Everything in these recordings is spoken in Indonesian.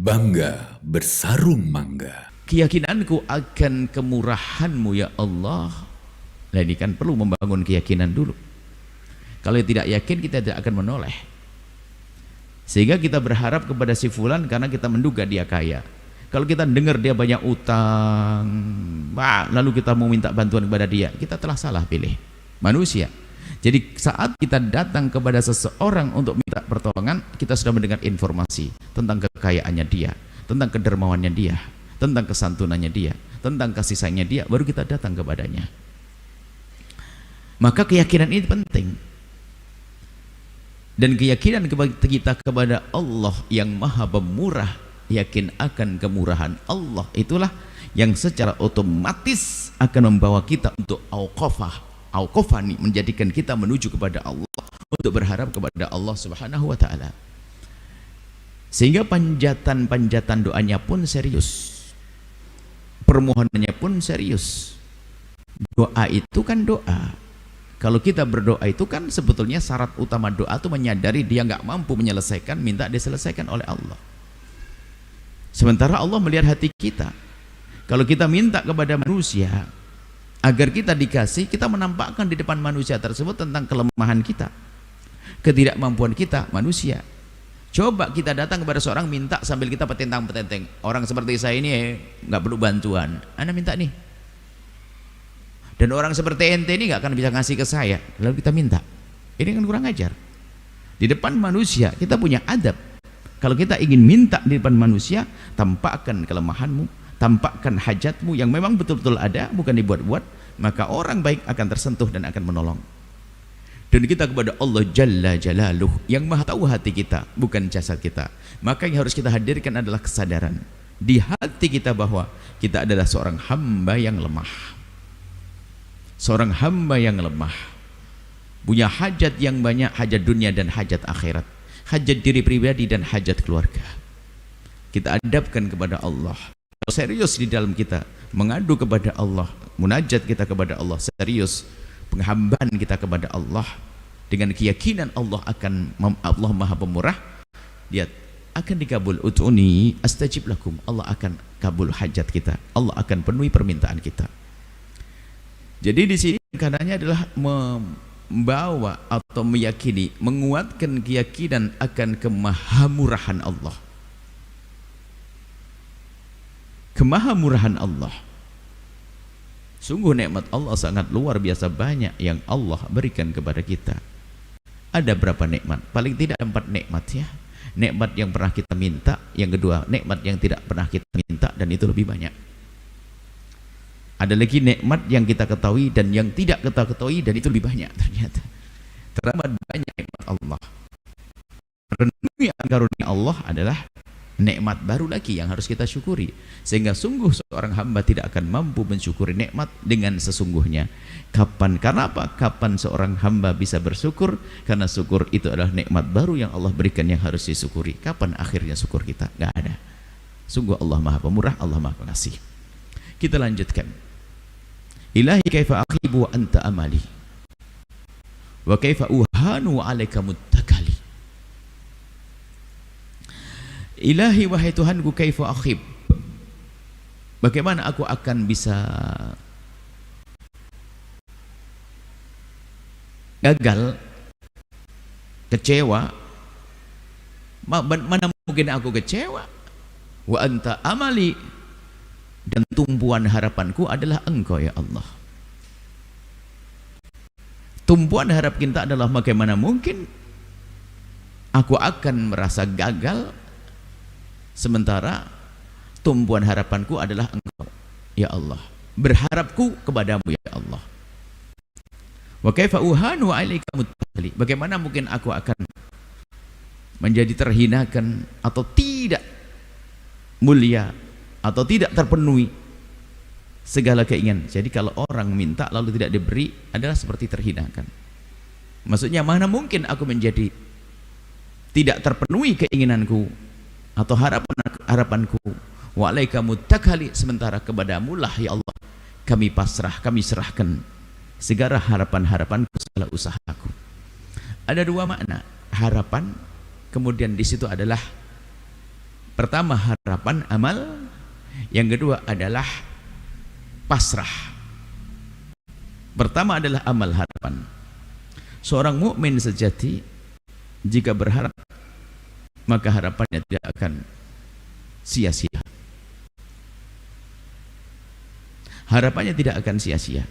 Bangga bersarung mangga. Keyakinanku akan kemurahan-Mu ya Allah. Nah, ini kan perlu membangun keyakinan dulu. Kalau tidak yakin, kita tidak akan menoleh. Sehingga kita berharap kepada si fulan karena kita menduga dia kaya. Kalau kita dengar dia banyak utang, lalu kita mau minta bantuan kepada dia, kita telah salah pilih manusia. Jadi saat kita datang kepada seseorang untuk minta pertolongan, kita sudah mendengar informasi tentang kekayaannya dia, tentang kedermawannya dia, tentang kesantunannya dia, tentang kasih sayangnya dia, baru kita datang kepadanya. Maka keyakinan ini penting. Dan keyakinan kita kepada Allah yang Maha Pemurah, yakin akan kemurahan Allah, itulah yang secara otomatis akan membawa kita untuk auqafani, menjadikan kita menuju kepada Allah, untuk berharap kepada Allah Subhanahu wa ta'ala. Sehingga panjatan doanya pun serius, permohonannya pun serius. Doa itu kan doa. Kalau kita berdoa itu kan sebetulnya syarat utama doa itu menyadari dia nggak mampu menyelesaikan, minta diselesaikan oleh Allah. Sementara Allah melihat hati kita. Kalau kita minta kepada manusia agar kita dikasih, kita menampakkan di depan manusia tersebut tentang kelemahan kita, ketidakmampuan kita manusia. Coba kita datang kepada seorang minta sambil kita petentang-petenteng, orang seperti saya ini nggak perlu bantuan, Anda minta nih. Dan orang seperti ente ini nggak akan bisa ngasih ke saya, lalu kita minta. Ini kan kurang ajar. Di depan manusia kita punya adab. Kalau kita ingin minta di depan manusia, tampakkan kelemahanmu, tampakkan hajatmu yang memang betul-betul ada, bukan dibuat-buat, maka orang baik akan tersentuh dan akan menolong. Dan kita kepada Allah Jalla Jalaluh yang Maha tahu hati kita, bukan jasad kita. Maka yang harus kita hadirkan adalah kesadaran di hati kita bahwa kita adalah seorang hamba yang lemah. Seorang hamba yang lemah, punya hajat yang banyak, hajat dunia dan hajat akhirat, hajat diri pribadi dan hajat keluarga. Kita adabkan kepada Allah, serius di dalam kita mengadu kepada Allah, munajat kita kepada Allah, serius penghambaan kita kepada Allah dengan keyakinan Allah Maha Pemurah, dia akan dikabul. Ud'uni astajib lakum, Allah akan kabul hajat kita, Allah akan penuhi permintaan kita. Jadi di sini karenanya adalah membawa atau meyakini, menguatkan keyakinan akan kemahamurahan Allah. Kemahamurahan Allah. Sungguh nikmat Allah sangat luar biasa banyak yang Allah berikan kepada kita. Ada berapa nikmat? Paling tidak 4 nikmat ya. Nikmat yang pernah kita minta, yang kedua nikmat yang tidak pernah kita minta, dan itu lebih banyak. Ada lagi nikmat yang kita ketahui dan yang tidak kita ketahui, dan itu lebih banyak ternyata. Teramat banyak nikmat Allah. Renungi karunia Allah adalah nikmat baru lagi yang harus kita syukuri. Sehingga sungguh seorang hamba tidak akan mampu mensyukuri nikmat dengan sesungguhnya. Kapan? Karena apa? Kapan seorang hamba bisa bersyukur? Karena syukur itu adalah nikmat baru yang Allah berikan yang harus disyukuri. Kapan akhirnya syukur kita? Gak ada. Sungguh Allah Maha Pemurah, Allah Maha Pengasih. Kita lanjutkan. Ilahi kaifa akhibu anta amali wa kaifa uhanu alaika muttakali. Ilahi wahai Tuhanku, kaifa akhib, bagaimana aku akan bisa gagal, kecewa, mana mungkin aku kecewa, wa anta amali, dan tumpuan harapanku adalah Engkau ya Allah. Tumpuan harap kita adalah bagaimana mungkin aku akan merasa gagal sementara tumpuan harapanku adalah Engkau ya Allah. Berharapku kepadamu ya Allah. Wa kaifa uhanu alaika muttaqali, bagaimana mungkin aku akan menjadi terhinakan atau tidak mulia atau tidak terpenuhi segala keinginan. Jadi kalau orang minta lalu tidak diberi adalah seperti terhinakan. Maksudnya mana mungkin aku menjadi tidak terpenuhi keinginanku atau harapanku. Wa alaika muttakali, sementara kepadamu lah ya Allah kami pasrah, kami serahkan segala harapan-harapanku, segala usahaku. Ada 2 makna harapan, kemudian di situ adalah Pertama harapan, amal. Yang kedua adalah pasrah. Pertama adalah amal, harapan. Seorang mukmin sejati jika berharap, maka harapannya tidak akan sia-sia. Harapannya tidak akan sia-sia.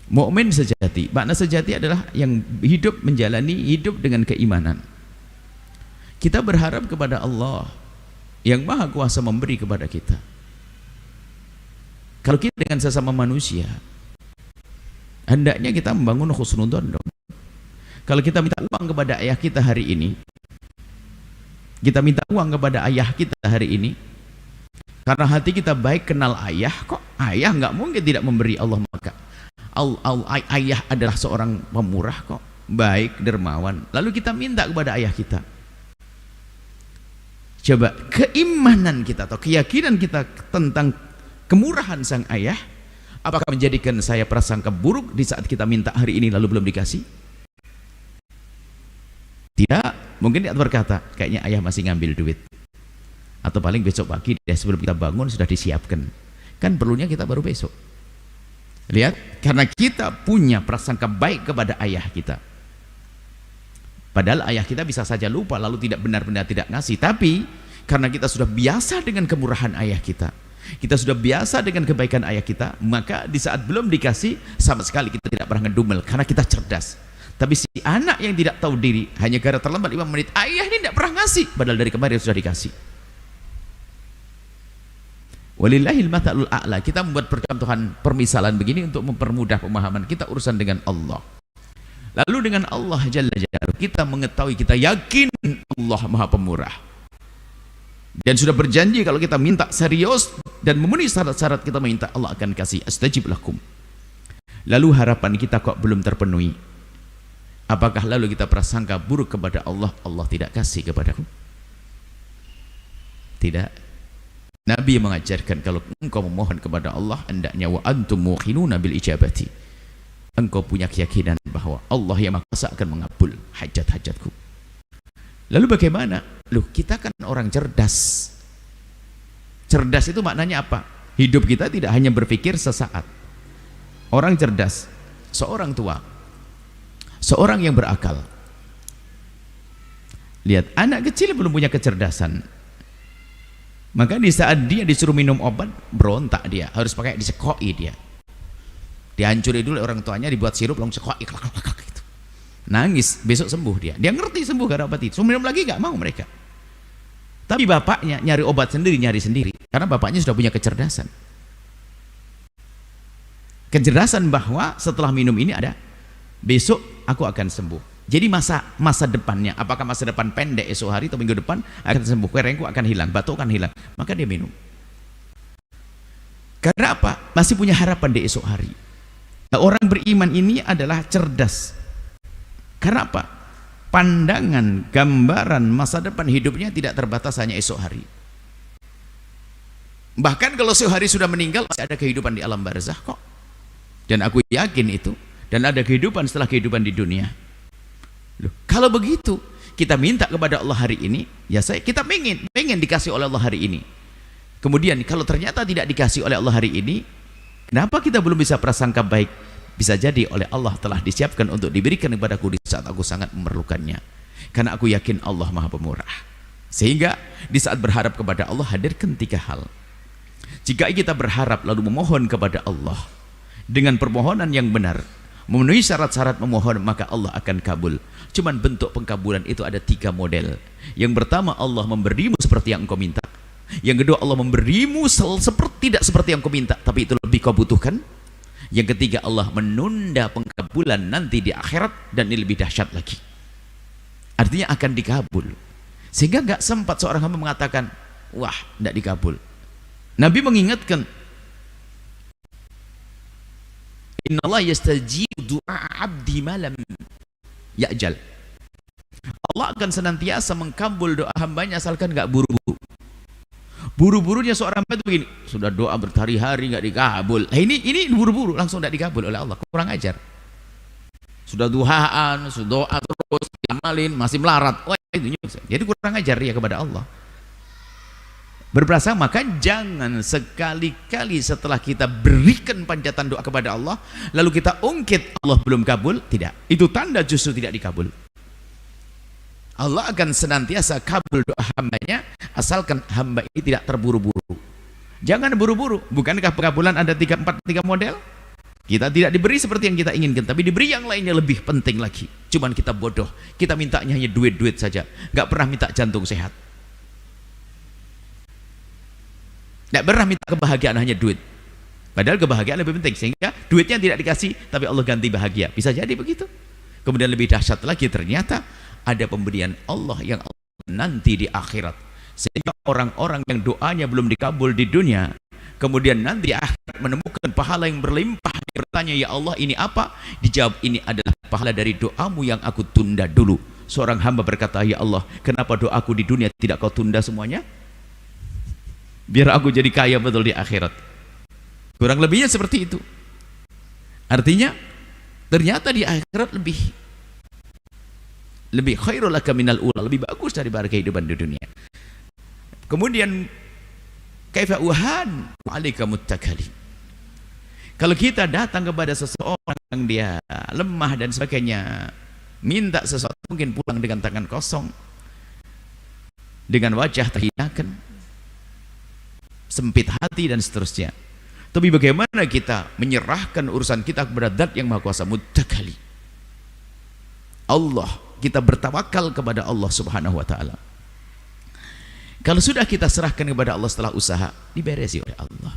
Mukmin sejati, makna sejati adalah yang hidup menjalani hidup dengan keimanan. Kita berharap kepada Allah yang Maha Kuasa memberi kepada kita. Kalau kita dengan sesama manusia, hendaknya kita membangun husnudzon dong. Kalau kita minta uang kepada ayah kita hari ini, kita minta uang kepada ayah kita hari ini, karena hati kita baik kenal ayah, kok ayah nggak mungkin tidak memberi Allah. Maka ayah adalah seorang pemurah kok, baik, dermawan. Lalu kita minta kepada ayah kita. Coba keimanan kita atau keyakinan kita tentang kemurahan sang ayah, apakah menjadikan saya prasangka buruk di saat kita minta hari ini lalu belum dikasih? Tidak. Mungkin dia berkata, kayaknya ayah masih ngambil duit, atau paling besok pagi sebelum kita bangun sudah disiapkan. Kan perlunya kita baru besok. Lihat, karena kita punya prasangka baik kepada ayah kita. Padahal ayah kita bisa saja lupa lalu tidak benar-benar tidak ngasih. Tapi karena kita sudah biasa dengan kemurahan ayah kita, kita sudah biasa dengan kebaikan ayah kita, maka di saat belum dikasih sama sekali kita tidak pernah ngedumel karena kita cerdas. Tapi si anak yang tidak tahu diri, hanya gara terlambat 5 menit, ayah ini tidak pernah ngasih, padahal dari kemarin sudah dikasih. Walillahil mathalul a'la. Kita membuat percontohan permisalan begini untuk mempermudah pemahaman kita urusan dengan Allah. Lalu dengan Allah Jalla Jalaluhu kita mengetahui, kita yakin Allah Maha Pemurah, dan sudah berjanji kalau kita minta serius dan memenuhi syarat-syarat kita minta, Allah akan kasih. Astajib lakum. Lalu harapan kita kok belum terpenuhi, apakah lalu kita prasangka buruk kepada Allah, Allah tidak kasih kepadaku? Tidak. Nabi mengajarkan kalau engkau memohon kepada Allah, hendaknya wa antum muqinuna bil ijabati, engkau punya keyakinan bahwa Allah yang Maha Kuasa akan mengabul hajat-hajatku. Lalu bagaimana? Loh, kita kan orang cerdas. Cerdas itu maknanya apa? Hidup kita tidak hanya berpikir sesaat. Orang cerdas, seorang tua, seorang yang berakal. Lihat, anak kecil belum punya kecerdasan, maka di saat dia disuruh minum obat, berontak dia, harus pakai disekoi dia. Dihancuri dulu orang tuanya, dibuat sirup, langsung sekoi, gitu. Nangis, besok sembuh dia. Dia ngerti sembuh karena obat itu. Minum lagi gak mau mereka. Tapi bapaknya nyari obat sendiri, nyari sendiri, karena bapaknya sudah punya kecerdasan. Kecerdasan bahwa setelah minum ini ada, besok aku akan sembuh. Jadi masa depannya, apakah masa depan pendek esok hari atau minggu depan akan sembuh, kerengku akan hilang, batuk akan hilang, maka dia minum. Karena apa? Masih punya harapan di esok hari. Nah, orang beriman ini adalah cerdas. Karena apa? Pandangan, gambaran masa depan hidupnya tidak terbatas hanya esok hari. Bahkan kalau esok hari sudah meninggal, masih ada kehidupan di alam barzakh kok. Dan aku yakin itu. Dan ada kehidupan setelah kehidupan di dunia. Loh, kalau begitu kita minta kepada Allah hari ini, ya kita pengen dikasih oleh Allah hari ini. Kemudian kalau ternyata tidak dikasih oleh Allah hari ini, kenapa kita belum bisa prasangka baik? Bisa jadi oleh Allah telah disiapkan untuk diberikan kepadaku di saat aku sangat memerlukannya. Karena aku yakin Allah Maha Pemurah. Sehingga di saat berharap kepada Allah hadirkan 3 hal. Jika kita berharap lalu memohon kepada Allah dengan permohonan yang benar, memenuhi syarat-syarat memohon, maka Allah akan kabul. Cuman bentuk pengkabulan itu ada 3 model. Yang pertama, Allah memberimu seperti yang engkau minta. Yang kedua, Allah memberimu tidak seperti yang engkau minta, tapi itu lebih kau butuhkan. Yang ketiga, Allah menunda pengkabulan nanti di akhirat, dan ini lebih dahsyat lagi. Artinya akan dikabul. Sehingga gak sempat seorang hamba mengatakan, wah, tidak dikabul. Nabi mengingatkan, Innallaha yastajibu du'a 'abdi malam ya'jal. Allah akan senantiasa mengkabul doa hambanya asalkan enggak buru-buru. Buru-burunya seorang hamba itu begini, sudah doa berhari-hari enggak dikabul. Nah, ini buru-buru langsung enggak dikabul oleh Allah. Kurang ajar. Sudah duhaan, sudah doa terus, diamalin, masih melarat. Wah, itu jadi kurang ajar ya kepada Allah. berprasangka, maka jangan sekali-kali setelah kita berikan panjatan doa kepada Allah lalu kita ungkit Allah belum kabul. Tidak, itu tanda justru tidak dikabul. Allah akan senantiasa kabul doa hambanya asalkan hamba ini tidak terburu-buru. Jangan buru-buru. Bukankah pengabulan ada 3 model? Kita tidak diberi seperti yang kita inginkan, tapi diberi yang lainnya lebih penting lagi. Cuman kita bodoh, kita mintanya hanya duit-duit saja, nggak pernah minta jantung sehat, nggak pernah minta kebahagiaan, hanya duit. Padahal kebahagiaan lebih penting, sehingga duitnya tidak dikasih tapi Allah ganti bahagia. Bisa jadi begitu. Kemudian lebih dahsyat lagi, ternyata ada pemberian Allah yang nanti di akhirat, sehingga orang-orang yang doanya belum dikabul di dunia kemudian nanti di akhirat menemukan pahala yang berlimpah. Dia bertanya, ya Allah ini apa? Dijawab, ini adalah pahala dari doamu yang aku tunda dulu. Seorang hamba berkata, ya Allah, kenapa doaku di dunia tidak kau tunda semuanya? Biar aku jadi kaya betul di akhirat. Kurang lebihnya seperti itu. Artinya ternyata di akhirat lebih khairul laka minal ula, lebih bagus daripada kehidupan di dunia. Kemudian kaifa uhan alaika muttakali. Kalau kita datang kepada seseorang yang dia lemah dan sebagainya, minta sesuatu, mungkin pulang dengan tangan kosong, dengan wajah terhinakan, sempit hati dan seterusnya. Tapi bagaimana kita menyerahkan urusan kita kepada Zat yang Maha Kuasa, muttakali Allah, kita bertawakal kepada Allah Subhanahu wa taala. Kalau sudah kita serahkan kepada Allah setelah usaha, diberesi oleh Allah.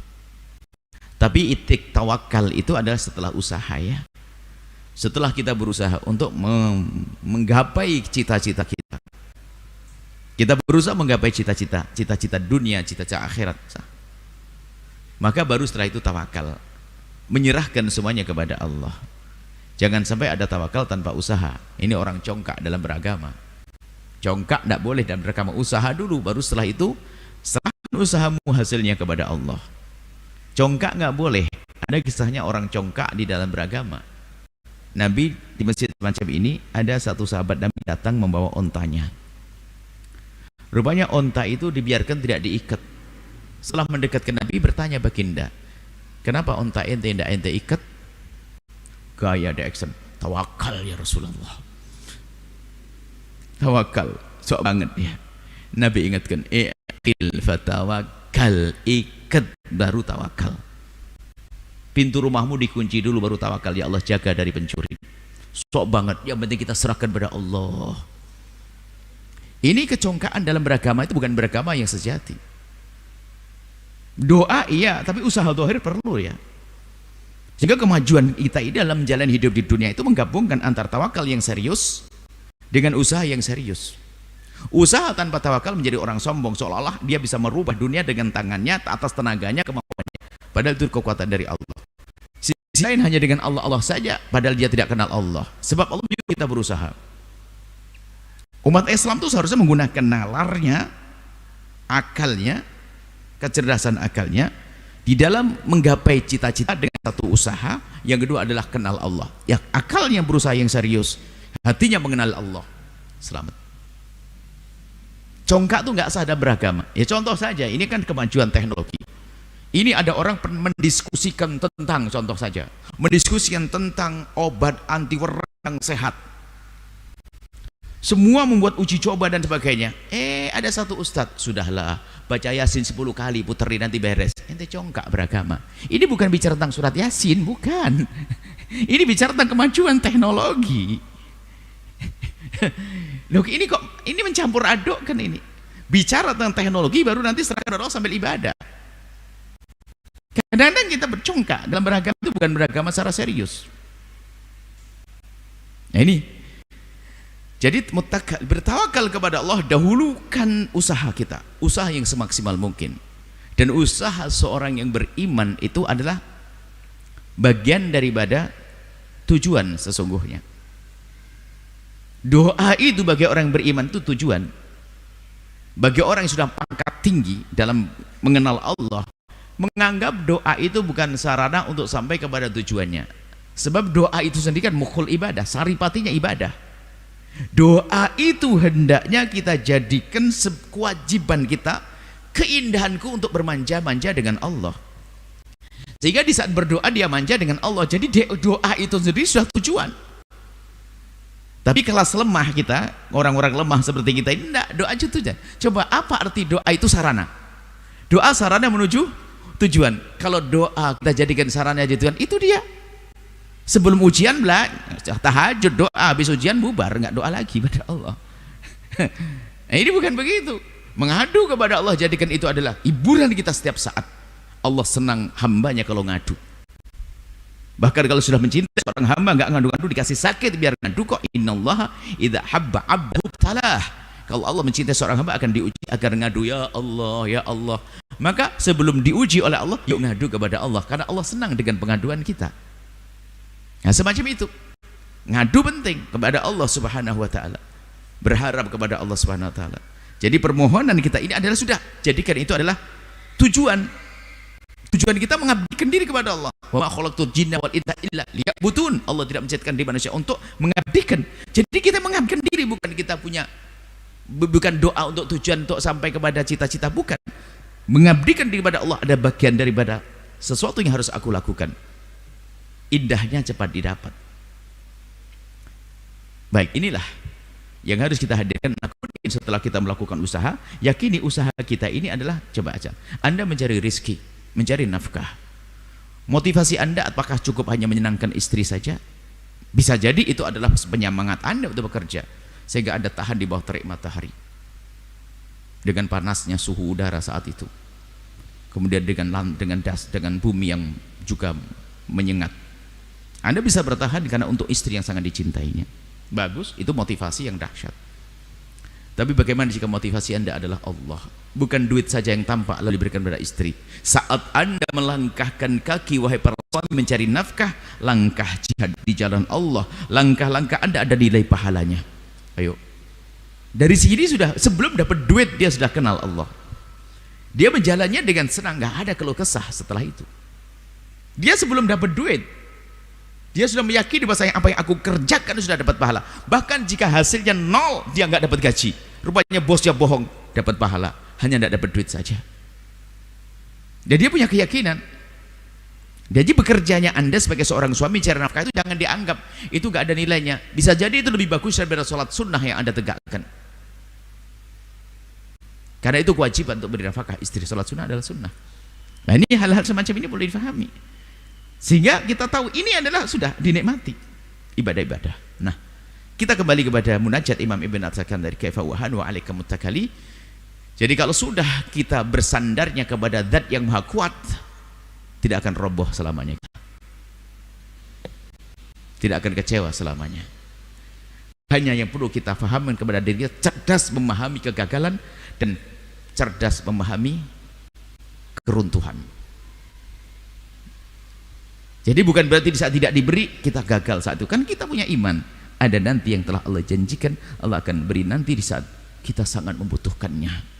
Tapi itik tawakal itu adalah setelah usaha, ya. Setelah kita berusaha untuk menggapai cita-cita kita. Kita berusaha menggapai cita-cita dunia, cita-cita akhirat. Maka baru setelah itu tawakal, menyerahkan semuanya kepada Allah. Jangan sampai ada tawakal tanpa usaha. Ini orang congkak dalam beragama. Congkak tidak boleh dalam beragama. Usaha dulu, baru setelah itu serahkan usahamu hasilnya kepada Allah. Congkak nggak boleh. Ada kisahnya orang congkak di dalam beragama. Nabi di masjid macam ini, ada satu sahabat Nabi datang membawa ontanya. Rupanya onta itu dibiarkan tidak diikat. Setelah mendekat ke Nabi, bertanya baginda, kenapa onta ente tidak ente ikat? Gaya ada action, tawakal ya Rasulullah. Tawakal, sok banget ya. Nabi ingatkan, iqil fatawakal, ikat baru tawakal. Pintu rumahmu dikunci dulu baru tawakal, ya Allah jaga dari pencuri. Sok banget, yang penting kita serahkan pada Allah. Ini kecongkaan dalam beragama itu bukan beragama yang sejati. Doa iya, tapi usaha zahir perlu, ya. Sehingga kemajuan kita ini dalam jalan hidup di dunia itu menggabungkan antara tawakal yang serius dengan usaha yang serius. Usaha tanpa tawakal menjadi orang sombong, seolah-olah dia bisa merubah dunia dengan tangannya atas tenaganya, kemampuannya. Padahal itu kekuatan dari Allah. Sisi lain hanya dengan Allah saja, padahal dia tidak kenal Allah. Sebab Allah juga kita berusaha. Umat Islam itu seharusnya menggunakan nalarnya, akalnya, kecerdasan akalnya di dalam menggapai cita-cita dengan satu usaha. Yang kedua adalah kenal Allah. Ya, akalnya berusaha yang serius, hatinya mengenal Allah. Selamat. Congkak itu nggak sadar beragama. Ya contoh saja, ini kan kemajuan teknologi. Ini ada orang mendiskusikan tentang, contoh saja, mendiskusikan tentang obat anti werak yang sehat. Semua membuat uji coba dan sebagainya. Ada satu ustadz, sudahlah, baca Yasin 10 kali, puterin nanti beres. Ente congkak beragama. Ini bukan bicara tentang surat Yasin, bukan. Ini bicara tentang kemajuan teknologi. Loh, ini kok ini mencampur aduk kan ini. Bicara tentang teknologi baru nanti serahkan Allah sambil ibadah. Kadang-kadang kita bercongkak dalam beragama itu bukan beragama secara serius. Nah ini. Jadi bertawakal kepada Allah, dahulukan usaha kita, usaha yang semaksimal mungkin. Dan usaha seorang yang beriman itu adalah bagian daripada tujuan sesungguhnya. Doa itu bagi orang yang beriman itu tujuan. Bagi orang yang sudah pangkat tinggi dalam mengenal Allah, menganggap doa itu bukan sarana untuk sampai kepada tujuannya. Sebab doa itu sendiri kan mukhul ibadah, saripatinya ibadah. Doa itu hendaknya kita jadikan kewajiban kita, keindahanku untuk bermanja-manja dengan Allah. Sehingga di saat berdoa dia manja dengan Allah. Jadi doa itu sendiri sudah tujuan. Tapi kelas lemah kita, orang-orang lemah seperti kita ini, enggak, doa itu saja. Coba apa arti doa itu sarana? Doa sarana menuju tujuan. Kalau doa kita jadikan sarana jadi tujuan, itu dia. Sebelum ujian tahajud, doa, habis ujian bubar, enggak doa lagi pada Allah. Nah, ini bukan begitu. Mengadu kepada Allah, jadikan itu adalah hiburan kita setiap saat. Allah senang hambanya kalau ngadu. Bahkan kalau sudah mencintai seorang hamba nggak ngadu-ngadu, dikasih sakit biar ngadu kok. Innallaha idza habba 'abdahu talah. Kalau Allah mencintai seorang hamba akan diuji agar ngadu, ya Allah, ya Allah. Maka sebelum diuji oleh Allah, yuk ngadu kepada Allah, karena Allah senang dengan pengaduan kita. Nah, semacam itu. Ngadu penting kepada Allah Subhanahu wa taala. Berharap kepada Allah Subhanahu wa taala. Jadi permohonan kita ini adalah sudah jadikan itu adalah tujuan. Tujuan kita mengabdikan diri kepada Allah. Wa ma khalaqtul jinna wal insa illa liya'budun. Allah tidak menciptakan diri manusia untuk mengabdikan. Jadi kita mengabdikan diri, bukan kita punya, bukan doa untuk tujuan untuk sampai kepada cita-cita, bukan. Mengabdikan diri kepada Allah ada bagian daripada sesuatu yang harus aku lakukan. Indahnya cepat didapat. Baik, inilah yang harus kita hadirkan. Setelah kita melakukan usaha, yakini usaha kita ini adalah, coba aja Anda mencari rizki, mencari nafkah. Motivasi Anda apakah cukup hanya menyenangkan istri saja? Bisa jadi itu adalah penyemangat Anda untuk bekerja, sehingga Anda tahan di bawah terik matahari dengan panasnya suhu udara saat itu, kemudian dengan bumi yang juga menyengat. Anda bisa bertahan karena untuk istri yang sangat dicintainya. Bagus, itu motivasi yang dahsyat. Tapi bagaimana jika motivasi Anda adalah Allah? Bukan duit saja yang tampak lalu diberikan kepada istri. Saat Anda melangkahkan kaki, wahai para suami, mencari nafkah, langkah jihad di jalan Allah, langkah-langkah Anda ada nilai pahalanya. Ayo. Dari sini sudah, sebelum dapat duit dia sudah kenal Allah. Dia menjalannya dengan senang, nggak ada keluh kesah setelah itu. Dia sebelum dapat duit, dia sudah meyakini bahwa apa yang aku kerjakan sudah dapat pahala. Bahkan jika hasilnya nol, dia nggak dapat gaji. Rupanya bosnya bohong, dapat pahala. Hanya tidak dapat duit saja. Jadi dia punya keyakinan. Jadi bekerjanya Anda sebagai seorang suami cari nafkah itu jangan dianggap itu nggak ada nilainya. Bisa jadi itu lebih bagus daripada sholat sunnah yang Anda tegakkan. Karena itu kewajiban untuk beri nafkah istri. Sholat sunnah adalah sunnah. Nah, ini hal-hal semacam ini boleh difahami. Sehingga kita tahu ini adalah sudah dinikmati ibadah-ibadah. Nah, kita kembali kepada munajat Imam Ibn Atsakan dari Kaifa wahan wa alaika muttakali. Jadi kalau sudah kita bersandarnya kepada zat yang maha kuat, tidak akan roboh selamanya, tidak akan kecewa selamanya. Hanya yang perlu kita fahamkan kepada diri kita, cerdas memahami kegagalan dan cerdas memahami keruntuhan. Jadi bukan berarti di saat tidak diberi kita gagal saat itu. Kan kita punya iman. Ada nanti yang telah Allah janjikan, Allah akan beri nanti di saat kita sangat membutuhkannya.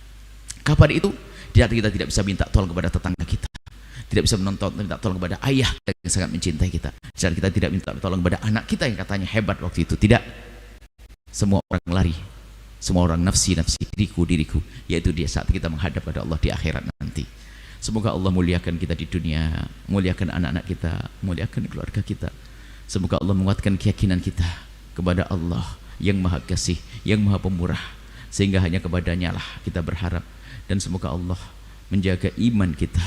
Kapan itu? Di saat kita tidak bisa minta tolong kepada tetangga kita, tidak bisa minta tolong kepada ayah yang sangat mencintai kita. Di saat kita tidak minta tolong kepada anak kita yang katanya hebat waktu itu. Tidak. Semua orang lari. Semua orang nafsi, diriku. Yaitu dia saat kita menghadap pada Allah di akhirat nanti. Semoga Allah muliakan kita di dunia, muliakan anak-anak kita, muliakan keluarga kita. Semoga Allah menguatkan keyakinan kita kepada Allah yang maha kasih, yang maha pemurah, sehingga hanya kepadanya lah kita berharap. Dan semoga Allah menjaga iman kita,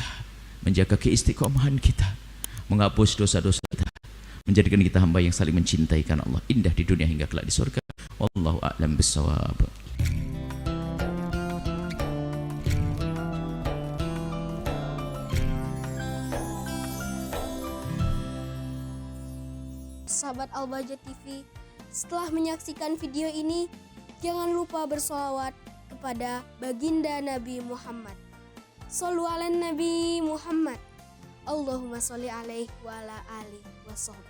menjaga keistiqomahan kita, menghapus dosa-dosa kita, menjadikan kita hamba yang saling mencintai karena Allah, indah di dunia hingga kelak di surga. Wallahu a'lam bissawab. Sahabat Al-Bahjah TV, setelah menyaksikan video ini, jangan lupa bersolawat kepada baginda Nabi Muhammad. Shollu ala Nabi Muhammad. Allahumma sholli alaihi wa ala alihi wa sahbihi.